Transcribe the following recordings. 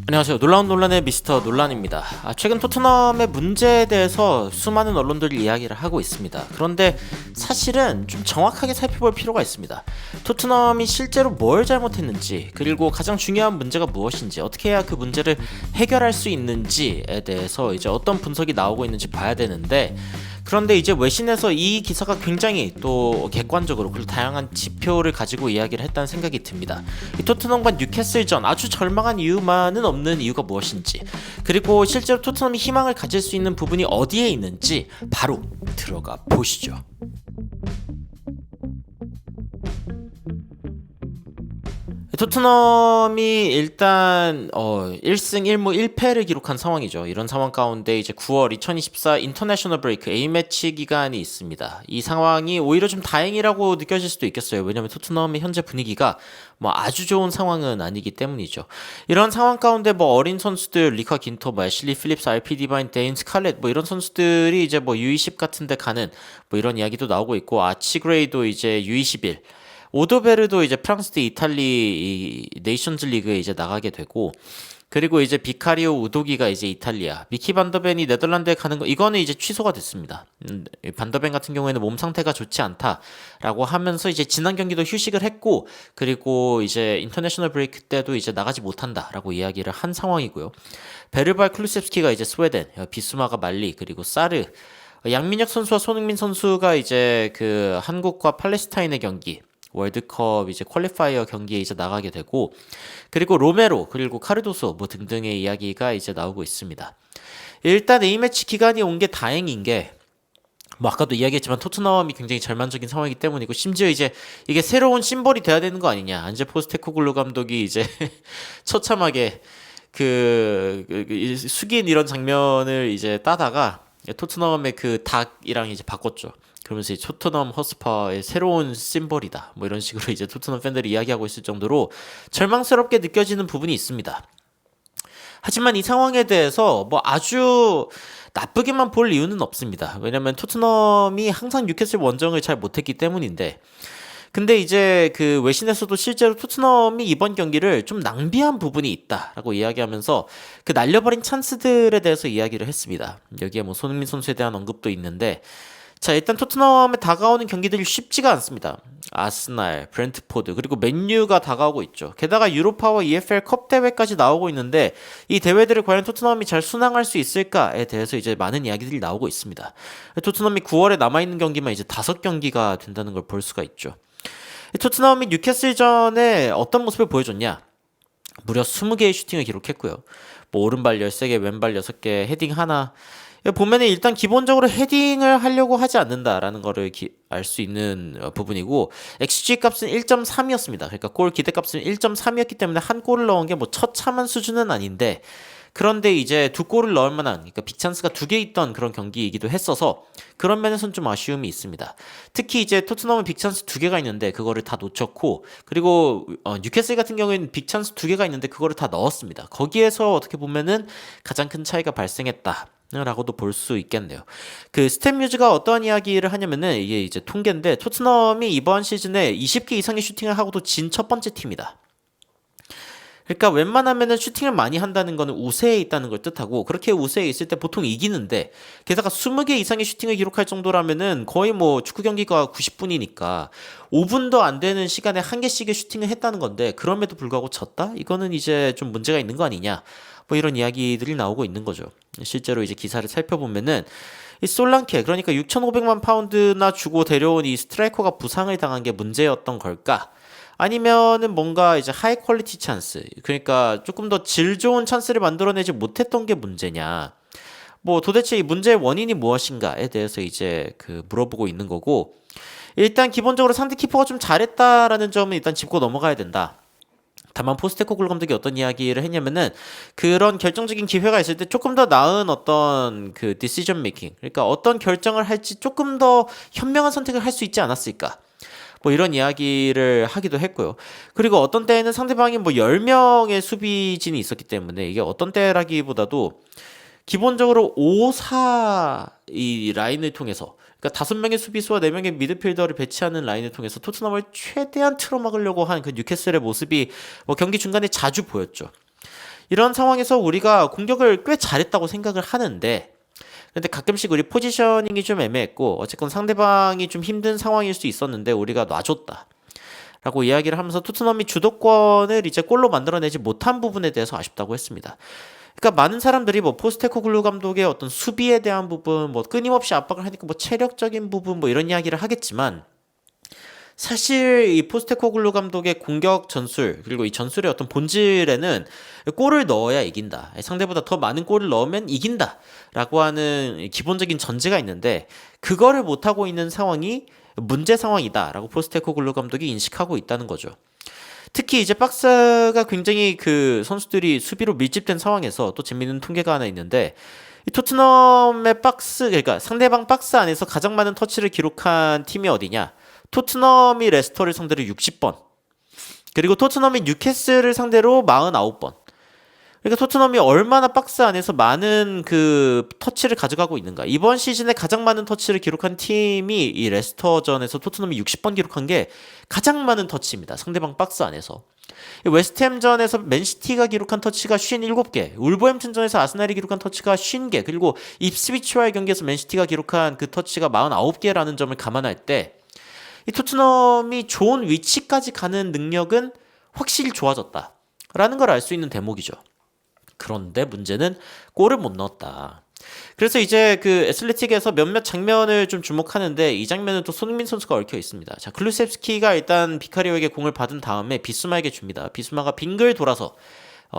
안녕하세요. 놀라운 논란의 미스터 논란입니다. 최근 토트넘의 문제에 대해서 수많은 언론들이 이야기를 하고 있습니다. 그런데 사실은 좀 정확하게 살펴볼 필요가 있습니다. 토트넘이 실제로 뭘 잘못했는지, 그리고 가장 중요한 문제가 무엇인지, 어떻게 해야 그 문제를 해결할 수 있는지에 대해서 이제 어떤 분석이 나오고 있는지 봐야 되는데, 그런데 이제 외신에서 이 기사가 굉장히 또 객관적으로 그리고 다양한 지표를 가지고 이야기를 했다는 생각이 듭니다. 이 토트넘과 뉴캐슬전 아주 절망한 이유만은 없는 이유가 무엇인지, 그리고 실제로 토트넘이 희망을 가질 수 있는 부분이 어디에 있는지 바로 들어가 보시죠. 토트넘이 일단 1승 1무 1패를 기록한 상황이죠. 이런 상황 가운데 이제 9월 2024 인터내셔널 브레이크 A매치 기간이 있습니다. 이 상황이 오히려 좀 다행이라고 느껴질 수도 있겠어요. 왜냐면 토트넘의 현재 분위기가 뭐 아주 좋은 상황은 아니기 때문이죠. 이런 상황 가운데 뭐 어린 선수들 리카 긴터, 뭐 애슐리 필립스, RP 디바인, 데인 스칼렛 뭐 이런 선수들이 이제 뭐 U20 같은 데 가는 뭐 이런 이야기도 나오고 있고, 아치그레이도 이제 U21, 오도베르도 이제 프랑스 대 이탈리 네이션즈 리그에 이제 나가게 되고, 그리고 이제 비카리오 우도기가 이제 이탈리아, 미키 반더벤이 네덜란드에 가는 거 이거는 이제 취소가 됐습니다. 반더벤 같은 경우에는 몸 상태가 좋지 않다라고 하면서 이제 지난 경기도 휴식을 했고, 그리고 이제 인터내셔널 브레이크 때도 이제 나가지 못한다라고 이야기를 한 상황이고요. 베르발 클루셉스키가 이제 스웨덴, 비스마가 말리, 그리고 사르, 양민혁 선수와 손흥민 선수가 이제 그 한국과 팔레스타인의 경기, 월드컵 이제 퀄리파이어 경기에 이제 나가게 되고, 그리고 로메로 그리고 카르도소 뭐 등등의 이야기가 이제 나오고 있습니다. 일단 A매치 기간이 온 게 다행인 게, 뭐 아까도 이야기했지만 토트넘이 굉장히 절망적인 상황이기 때문이고, 심지어 이제 이게 새로운 심벌이 돼야 되는 거 아니냐. 안제 포스테코글루 감독이 이제 처참하게 숙인 이런 장면을 이제 따다가 토트넘의 그 닭이랑 이제 바꿨죠. 그러면서 이제 토트넘 허스퍼의 새로운 심벌이다, 뭐 이런 식으로 이제 토트넘 팬들이 이야기하고 있을 정도로 절망스럽게 느껴지는 부분이 있습니다. 하지만 이 상황에 대해서 뭐 아주 나쁘게만 볼 이유는 없습니다. 왜냐면 토트넘이 항상 뉴캐슬 원정을 잘 못했기 때문인데, 근데 이제 그 외신에서도 실제로 토트넘이 이번 경기를 좀 낭비한 부분이 있다라고 이야기하면서 그 날려버린 찬스들에 대해서 이야기를 했습니다. 여기에 뭐 손흥민 선수에 대한 언급도 있는데, 자, 일단 토트넘에 다가오는 경기들이 쉽지가 않습니다. 아스날, 브렌트포드, 그리고 맨유가 다가오고 있죠. 게다가 유로파와 EFL 컵 대회까지 나오고 있는데, 이 대회들을 과연 토트넘이 잘 순항할 수 있을까에 대해서 이제 많은 이야기들이 나오고 있습니다. 토트넘이 9월에 남아있는 경기만 이제 5경기가 된다는 걸 볼 수가 있죠. 토트넘이 뉴캐슬전에 어떤 모습을 보여줬냐? 무려 20개의 슈팅을 기록했고요. 뭐 오른발 13개, 왼발 6개, 헤딩 하나. 보면은 일단 기본적으로 헤딩을 하려고 하지 않는다라는 거를 알 수 있는 부분이고, XG 값은 1.3이었습니다. 그러니까 골 기대 값은 1.3이었기 때문에 한 골을 넣은 게 뭐 처참한 수준은 아닌데, 그런데 이제 두 골을 넣을 만한, 그러니까 빅찬스가 2개 있던 그런 경기이기도 했어서 그런 면에서는 좀 아쉬움이 있습니다. 특히 이제 토트넘은 빅찬스 2개가 있는데 그거를 다 놓쳤고, 그리고 뉴캐슬 같은 경우에는 빅찬스 2개가 있는데 그거를 다 넣었습니다. 거기에서 어떻게 보면은 가장 큰 차이가 발생했다 라고도 볼 수 있겠네요. 그 스탠뮤즈가 어떤 이야기를 하냐면은, 이게 이제 통계인데 토트넘이 이번 시즌에 20개 이상의 슈팅을 하고도 진 첫 번째 팀이다. 그러니까 웬만하면은 슈팅을 많이 한다는 거는 우세에 있다는 걸 뜻하고, 그렇게 우세에 있을 때 보통 이기는데, 게다가 20개 이상의 슈팅을 기록할 정도라면은 거의 뭐 축구 경기가 90분이니까 5분도 안 되는 시간에 한 개씩의 슈팅을 했다는 건데, 그럼에도 불구하고 졌다? 이거는 이제 좀 문제가 있는 거 아니냐? 뭐 이런 이야기들이 나오고 있는 거죠. 실제로 이제 기사를 살펴보면은, 이 솔랑케, 그러니까 6,500만 파운드나 주고 데려온 이 스트라이커가 부상을 당한 게 문제였던 걸까? 아니면은 뭔가 이제 하이 퀄리티 찬스, 그러니까 조금 더 질 좋은 찬스를 만들어내지 못했던 게 문제냐? 뭐 도대체 이 문제의 원인이 무엇인가에 대해서 이제 물어보고 있는 거고, 일단 기본적으로 상대 키퍼가 좀 잘했다라는 점은 일단 짚고 넘어가야 된다. 다만 포스테코글루 감독이 어떤 이야기를 했냐면은, 그런 결정적인 기회가 있을 때 조금 더 나은 어떤 그 디시전 메이킹, 그러니까 어떤 결정을 할지 조금 더 현명한 선택을 할 수 있지 않았을까, 뭐 이런 이야기를 하기도 했고요. 그리고 어떤 때에는 상대방이 뭐 10명의 수비진이 있었기 때문에, 이게 어떤 때라기보다도 기본적으로 5-4 이 라인을 통해서, 그러니까 5명의 수비수와 4명의 미드필더를 배치하는 라인을 통해서 토트넘을 최대한 틀어막으려고 한 그 뉴캐슬의 모습이 뭐 경기 중간에 자주 보였죠. 이런 상황에서 우리가 공격을 꽤 잘했다고 생각을 하는데 근데 가끔씩 우리 포지셔닝이 좀 애매했고 어쨌건 상대방이 좀 힘든 상황일 수 있었는데 우리가 놔줬다 라고 이야기를 하면서 토트넘이 주도권을 이제 골로 만들어내지 못한 부분에 대해서 아쉽다고 했습니다. 그러니까 많은 사람들이 뭐 포스테코글루 감독의 어떤 수비에 대한 부분, 뭐 끊임없이 압박을 하니까 뭐 체력적인 부분 뭐 이런 이야기를 하겠지만 사실 이 포스테코글루 감독의 공격 전술 그리고 이 전술의 어떤 본질에는 골을 넣어야 이긴다. 상대보다 더 많은 골을 넣으면 이긴다. 라고 하는 기본적인 전제가 있는데 그거를 못하고 있는 상황이 문제 상황이다. 라고 포스테코글루 감독이 인식하고 있다는 거죠. 특히 이제 박스가 굉장히 그 선수들이 수비로 밀집된 상황에서 또 재밌는 통계가 하나 있는데 이 토트넘의 박스 그러니까 상대방 박스 안에서 가장 많은 터치를 기록한 팀이 어디냐? 토트넘이 레스터를 상대로 60번 그리고 토트넘이 뉴캐슬을 상대로 49번 그러니까 토트넘이 얼마나 박스 안에서 많은 그 터치를 가져가고 있는가. 이번 시즌에 가장 많은 터치를 기록한 팀이 이 레스터전에서 토트넘이 60번 기록한 게 가장 많은 터치입니다. 상대방 박스 안에서. 웨스트햄전에서 맨시티가 기록한 터치가 57개, 울버햄튼전에서 아스날이 기록한 터치가 50개, 그리고 입스위치와의 경기에서 맨시티가 기록한 그 터치가 49개라는 점을 감안할 때 이 토트넘이 좋은 위치까지 가는 능력은 확실히 좋아졌다라는 걸 알 수 있는 대목이죠. 그런데 문제는 골을 못 넣었다. 그래서 이제 그 애슬레틱에서 몇몇 장면을 좀 주목하는데 이 장면은 또 손흥민 선수가 얽혀 있습니다. 자, 클루셉스키가 일단 비카리오에게 공을 받은 다음에 비수마에게 줍니다. 비수마가 빙글 돌아서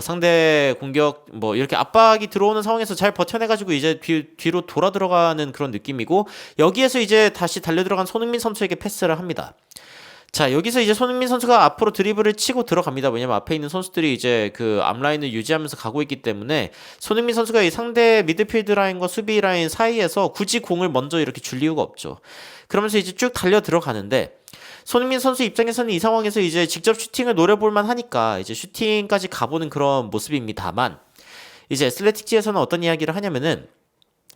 상대 공격 뭐 이렇게 압박이 들어오는 상황에서 잘 버텨내가지고 이제 뒤로 돌아 들어가는 그런 느낌이고 여기에서 이제 다시 달려 들어간 손흥민 선수에게 패스를 합니다. 자, 여기서 이제 손흥민 선수가 앞으로 드리블을 치고 들어갑니다. 왜냐면 앞에 있는 선수들이 이제 그 앞라인을 유지하면서 가고 있기 때문에 손흥민 선수가 이 상대 미드필드 라인과 수비 라인 사이에서 굳이 공을 먼저 이렇게 줄 이유가 없죠. 그러면서 이제 쭉 달려 들어가는데 손흥민 선수 입장에서는 이 상황에서 이제 직접 슈팅을 노려볼만 하니까 이제 슈팅까지 가보는 그런 모습입니다만 이제 애슬레틱지에서는 어떤 이야기를 하냐면은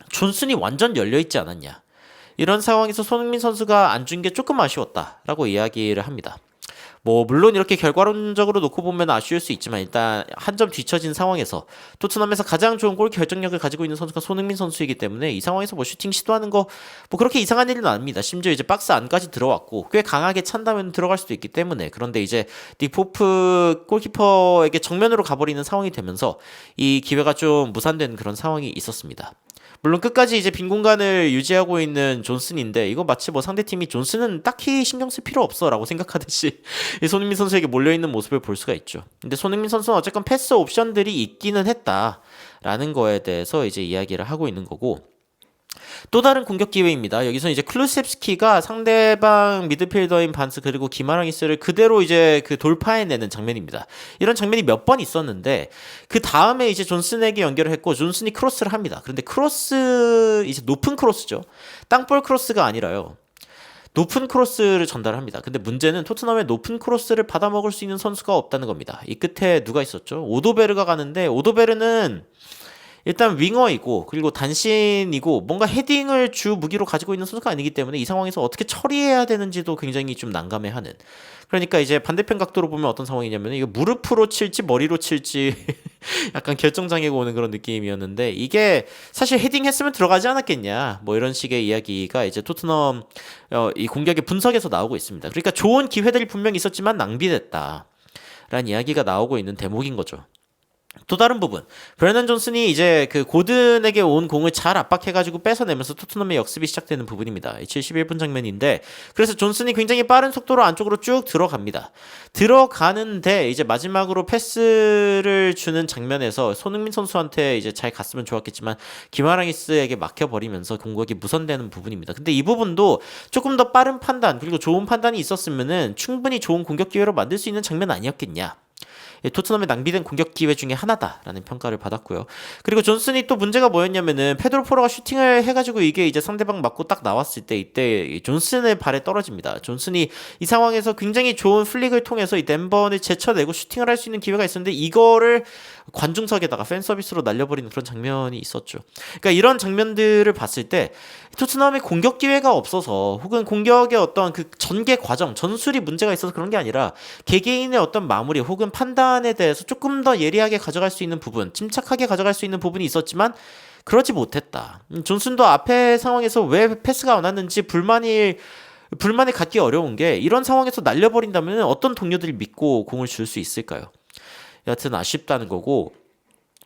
존슨이 완전 열려있지 않았냐. 이런 상황에서 손흥민 선수가 안 준 게 조금 아쉬웠다라고 이야기를 합니다. 뭐 물론 이렇게 결과론적으로 놓고 보면 아쉬울 수 있지만 일단 한 점 뒤처진 상황에서 토트넘에서 가장 좋은 골 결정력을 가지고 있는 선수가 손흥민 선수이기 때문에 이 상황에서 뭐 슈팅 시도하는 거 뭐 그렇게 이상한 일은 아닙니다. 심지어 이제 박스 안까지 들어왔고 꽤 강하게 찬다면 들어갈 수도 있기 때문에 그런데 이제 닉포프 골키퍼에게 정면으로 가버리는 상황이 되면서 이 기회가 좀 무산된 그런 상황이 있었습니다. 물론 끝까지 이제 빈 공간을 유지하고 있는 존슨인데 이거 마치 뭐 상대팀이 존슨은 딱히 신경 쓸 필요 없어라고 생각하듯이 이 손흥민 선수에게 몰려있는 모습을 볼 수가 있죠. 근데 손흥민 선수는 어쨌건 패스 옵션들이 있기는 했다라는 거에 대해서 이제 이야기를 하고 있는 거고 또 다른 공격 기회입니다. 여기서 이제 클루셉스키가 상대방 미드필더인 반스 그리고 기마랑이스를 그대로 이제 그 돌파해내는 장면입니다. 이런 장면이 몇 번 있었는데 그 다음에 이제 존슨에게 연결을 했고 존슨이 크로스를 합니다. 그런데 크로스 이제 높은 크로스죠. 땅볼 크로스가 아니라요. 높은 크로스를 전달합니다. 근데 문제는 토트넘의 높은 크로스를 받아먹을 수 있는 선수가 없다는 겁니다. 이 끝에 누가 있었죠? 오도베르가 가는데 오도베르는 일단 윙어이고 그리고 단신이고 뭔가 헤딩을 주 무기로 가지고 있는 선수가 아니기 때문에 이 상황에서 어떻게 처리해야 되는지도 굉장히 좀 난감해하는 그러니까 이제 반대편 각도로 보면 어떤 상황이냐면 이거 무릎으로 칠지 머리로 칠지 약간 결정장애가 오는 그런 느낌이었는데 이게 사실 헤딩했으면 들어가지 않았겠냐 뭐 이런 식의 이야기가 이제 토트넘 이 공격의 분석에서 나오고 있습니다. 그러니까 좋은 기회들이 분명히 있었지만 낭비됐다 라는 이야기가 나오고 있는 대목인 거죠. 또 다른 부분 브레넌 존슨이 이제 그 고든에게 온 공을 잘 압박해가지고 뺏어내면서 토트넘의 역습이 시작되는 부분입니다. 71분 장면인데 그래서 존슨이 굉장히 빠른 속도로 안쪽으로 쭉 들어가는데 이제 마지막으로 패스를 주는 장면에서 손흥민 선수한테 이제 잘 갔으면 좋았겠지만 기마랑이스에게 막혀버리면서 공격이 무산되는 부분입니다. 근데 이 부분도 조금 더 빠른 판단 그리고 좋은 판단이 있었으면은 충분히 좋은 공격 기회로 만들 수 있는 장면 아니었겠냐. 토트넘의 낭비된 공격 기회 중에 하나다라는 평가를 받았고요. 그리고 존슨이 또 문제가 뭐였냐면은 페드로 포로가 슈팅을 해가지고 이게 이제 상대방 맞고 딱 나왔을 때 이때 존슨의 발에 떨어집니다. 존슨이 이 상황에서 굉장히 좋은 플릭을 통해서 이 덴번을 제쳐내고 슈팅을 할 수 있는 기회가 있었는데 이거를 관중석에다가 팬 서비스로 날려버리는 그런 장면이 있었죠. 그러니까 이런 장면들을 봤을 때 토트넘의 공격 기회가 없어서 혹은 공격의 어떤 그 전개 과정, 전술이 문제가 있어서 그런 게 아니라 개개인의 어떤 마무리 혹은 판단 후반에 대해서 조금 더 예리하게 가져갈 수 있는 부분, 침착하게 가져갈 수 있는 부분이 있었지만 그러지 못했다. 존슨도 앞에 상황에서 왜 패스가 안 왔는지 불만이 갖기 어려운 게, 이런 상황에서 날려버린다면 어떤 동료들이 믿고 공을 줄 수 있을까요? 여하튼 아쉽다는 거고,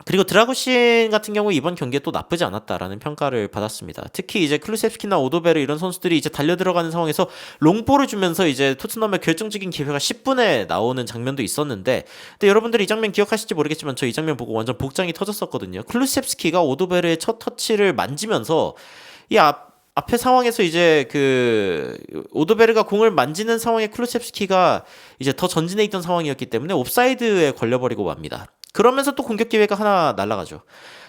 그리고 드라구신 같은 경우 이번 경기에 또 나쁘지 않았다라는 평가를 받았습니다. 특히 이제 클루셉스키나 오도베르 이런 선수들이 이제 달려 들어가는 상황에서 롱볼을 주면서 이제 토트넘의 결정적인 기회가 10분에 나오는 장면도 있었는데, 근데 여러분들이 이 장면 기억하실지 모르겠지만 저 이 장면 보고 완전 복장이 터졌었거든요. 클루셉스키가 오도베르의 첫 터치를 만지면서 이 앞에 상황에서 이제 그 오도베르가 공을 만지는 상황에 클루셉스키가 이제 더 전진해 있던 상황이었기 때문에 옵사이드에 걸려버리고 맙니다. 그러면서 또 공격 기회가 하나 날아가죠.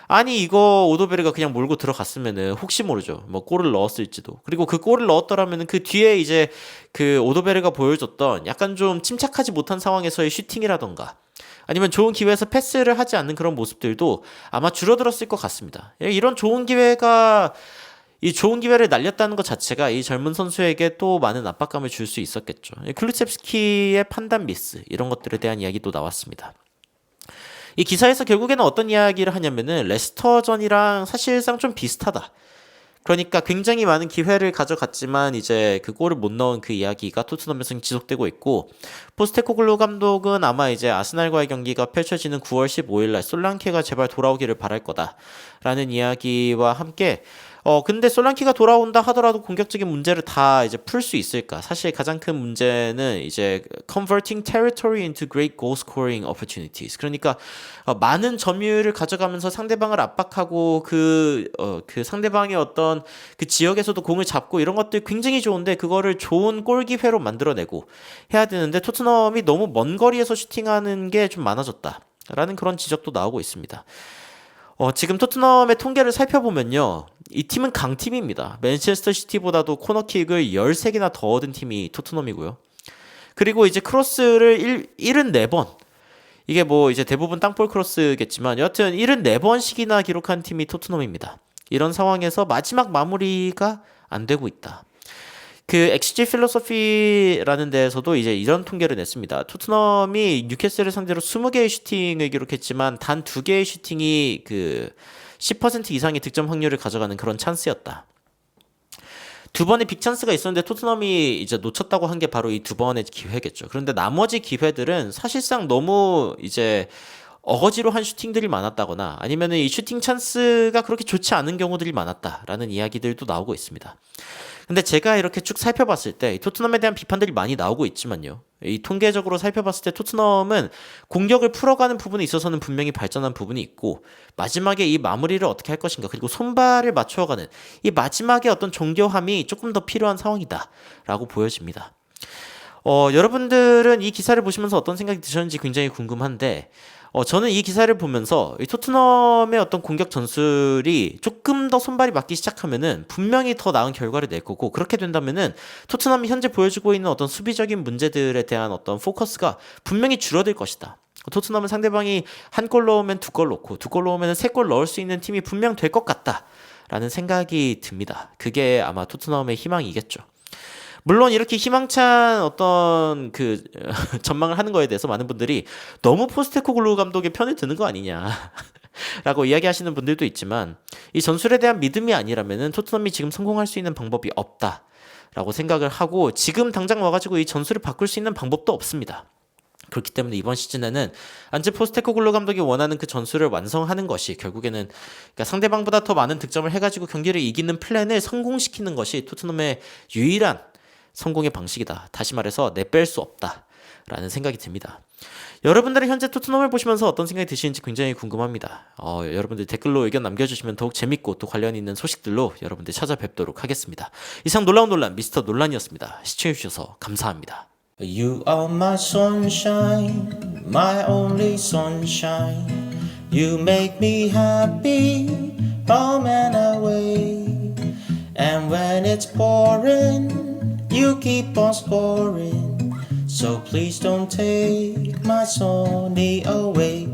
아니 이거 오도베르가 그냥 몰고 들어갔으면은 혹시 모르죠. 뭐 골을 넣었을지도. 그리고 그 골을 넣었더라면은 그 뒤에 이제 그 오도베르가 보여줬던 약간 좀 침착하지 못한 상황에서의 슈팅이라던가 아니면 좋은 기회에서 패스를 하지 않는 그런 모습들도 아마 줄어들었을 것 같습니다. 이런 좋은 기회가 이 좋은 기회를 날렸다는 것 자체가 이 젊은 선수에게 또 많은 압박감을 줄 수 있었겠죠. 클루셉스키의 판단 미스 이런 것들에 대한 이야기도 나왔습니다. 이 기사에서 결국에는 어떤 이야기를 하냐면은 레스터전이랑 사실상 좀 비슷하다. 그러니까 굉장히 많은 기회를 가져갔지만 이제 그 골을 못 넣은 그 이야기가 토트넘에서 지속되고 있고, 포스테코글루 감독은 아마 이제 아스날과의 경기가 펼쳐지는 9월 15일 날 솔랑케가 제발 돌아오기를 바랄 거다라는 이야기와 함께 근데 솔랑키가 돌아온다 하더라도 공격적인 문제를 다 이제 풀 수 있을까? 사실 가장 큰 문제는 이제 converting territory into great goal scoring opportunities. 그러니까 많은 점유율을 가져가면서 상대방을 압박하고 그 상대방의 어떤 그 지역에서도 공을 잡고 이런 것들 굉장히 좋은데 그거를 좋은 골 기회로 만들어내고 해야 되는데 토트넘이 너무 먼 거리에서 슈팅하는 게 좀 많아졌다라는 그런 지적도 나오고 있습니다. 지금 토트넘의 통계를 살펴보면요. 이 팀은 강팀입니다. 맨체스터 시티보다도 코너킥을 13개나 더 얻은 팀이 토트넘이고요. 그리고 이제 크로스를 74번. 이게 뭐 이제 대부분 땅볼 크로스겠지만 여하튼 74번씩이나 기록한 팀이 토트넘입니다. 이런 상황에서 마지막 마무리가 안 되고 있다. 그 XG 필로소피라는 데에서도 이제 이런 통계를 냈습니다. 토트넘이 뉴캐슬을 상대로 20개의 슈팅을 기록했지만 단 2개의 슈팅이 그 10% 이상의 득점 확률을 가져가는 그런 찬스였다. 2번의 빅찬스가 있었는데 토트넘이 이제 놓쳤다고 한 게 바로 이 2번의 기회겠죠. 그런데 나머지 기회들은 사실상 너무 이제 어거지로 한 슈팅들이 많았다거나 아니면 이 슈팅 찬스가 그렇게 좋지 않은 경우들이 많았다라는 이야기들도 나오고 있습니다. 근데 제가 이렇게 쭉 살펴봤을 때 토트넘에 대한 비판들이 많이 나오고 있지만요. 이 통계적으로 살펴봤을 때 토트넘은 공격을 풀어가는 부분에 있어서는 분명히 발전한 부분이 있고 마지막에 이 마무리를 어떻게 할 것인가 그리고 손발을 맞춰가는 이 마지막에 어떤 정교함이 조금 더 필요한 상황이다 라고 보여집니다. 여러분들은 이 기사를 보시면서 어떤 생각이 드셨는지 굉장히 궁금한데 저는 이 기사를 보면서 이 토트넘의 어떤 공격 전술이 조금 더 손발이 맞기 시작하면은 분명히 더 나은 결과를 낼 거고 그렇게 된다면은 토트넘이 현재 보여주고 있는 어떤 수비적인 문제들에 대한 어떤 포커스가 분명히 줄어들 것이다. 토트넘은 상대방이 한 골 넣으면 2골 넣고 2골 넣으면 3골 넣을 수 있는 팀이 분명 될 것 같다라는 생각이 듭니다. 그게 아마 토트넘의 희망이겠죠. 물론 이렇게 희망찬 어떤 그 전망을 하는 거에 대해서 많은 분들이 너무 포스테코글루 감독의 편을 드는 거 아니냐라고 이야기하시는 분들도 있지만 이 전술에 대한 믿음이 아니라면은 토트넘이 지금 성공할 수 있는 방법이 없다라고 생각을 하고 지금 당장 와가지고 이 전술을 바꿀 수 있는 방법도 없습니다. 그렇기 때문에 이번 시즌에는 안제 포스테코글루 감독이 원하는 그 전술을 완성하는 것이 결국에는 그러니까 상대방보다 더 많은 득점을 해가지고 경기를 이기는 플랜을 성공시키는 것이 토트넘의 유일한 성공의 방식이다. 다시 말해서 내뺄 수 없다라는 생각이 듭니다. 여러분들은 현재 토트넘을 보시면서 어떤 생각이 드시는지 굉장히 궁금합니다. 여러분들 댓글로 의견 남겨주시면 더욱 재밌고 또 관련 있는 소식들로 여러분들 찾아뵙도록 하겠습니다. 이상 놀라운 논란 미스터 논란이었습니다. 시청해주셔서 감사합니다. You are my sunshine, my only sunshine. You make me happy, home and away. And when it's pouring, you keep on scoring. So please don't take my Sony away.